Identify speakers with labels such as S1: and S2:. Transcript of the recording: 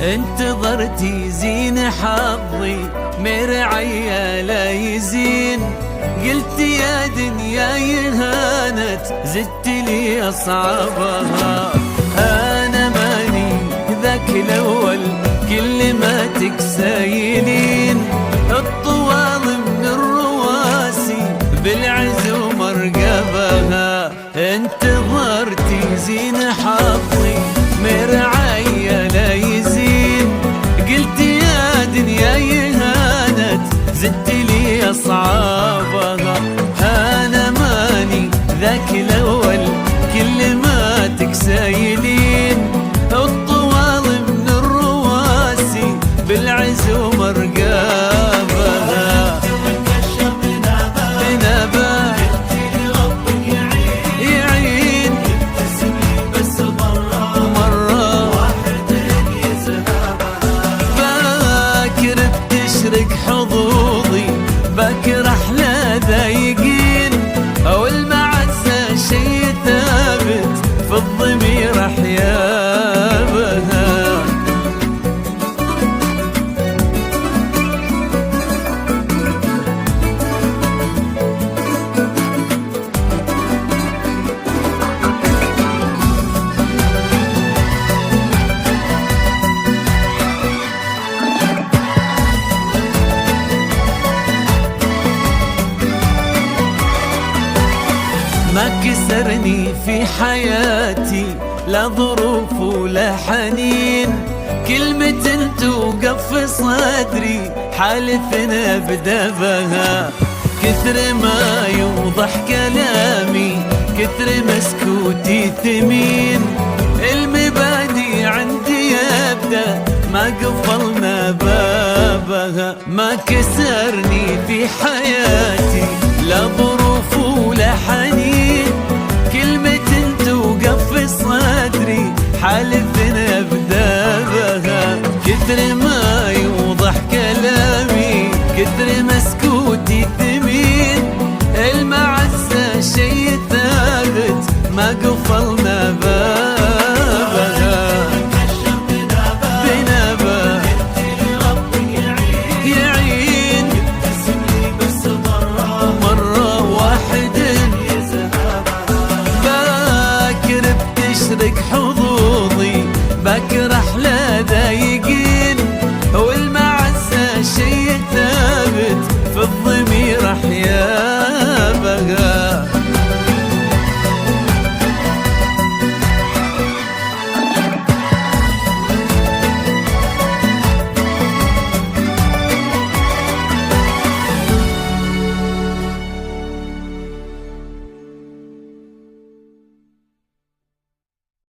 S1: انتظرتي زين حظي مرعية لا يزين، قلت يا دنيا يهانت زدت لي أصعبها. أنا ماني ذاك الأول كل ما تكسايلين، الطوال من الرواسي بالعز ومرقبها. انتظرتي زين حظي مرعية لا يزين، قلت يا دنيا يهانت زدت لي أصعابها. أنا ماني ذاك الأول كل ما تكسايلين، الطوال من الرواسي بالعز ومرقبها. حظوظي بكر احلى ضايقين، او المعزة شي ثابت في الضمير احيابها. ما كسرني في حياتي لا ظروف ولا حنين، كلمة توقف في صدري حالف ابدا بها. كثر ما يوضح كلامي كثر مسكوتي ثمين، المبادئ عندي يبدا ما قفلنا بابها. ما كسرني في حياتي لا ظروف ولا حنين، كلمة توقف في صدري حالف ابدا بها. كثر ما يوضح كلامي كثر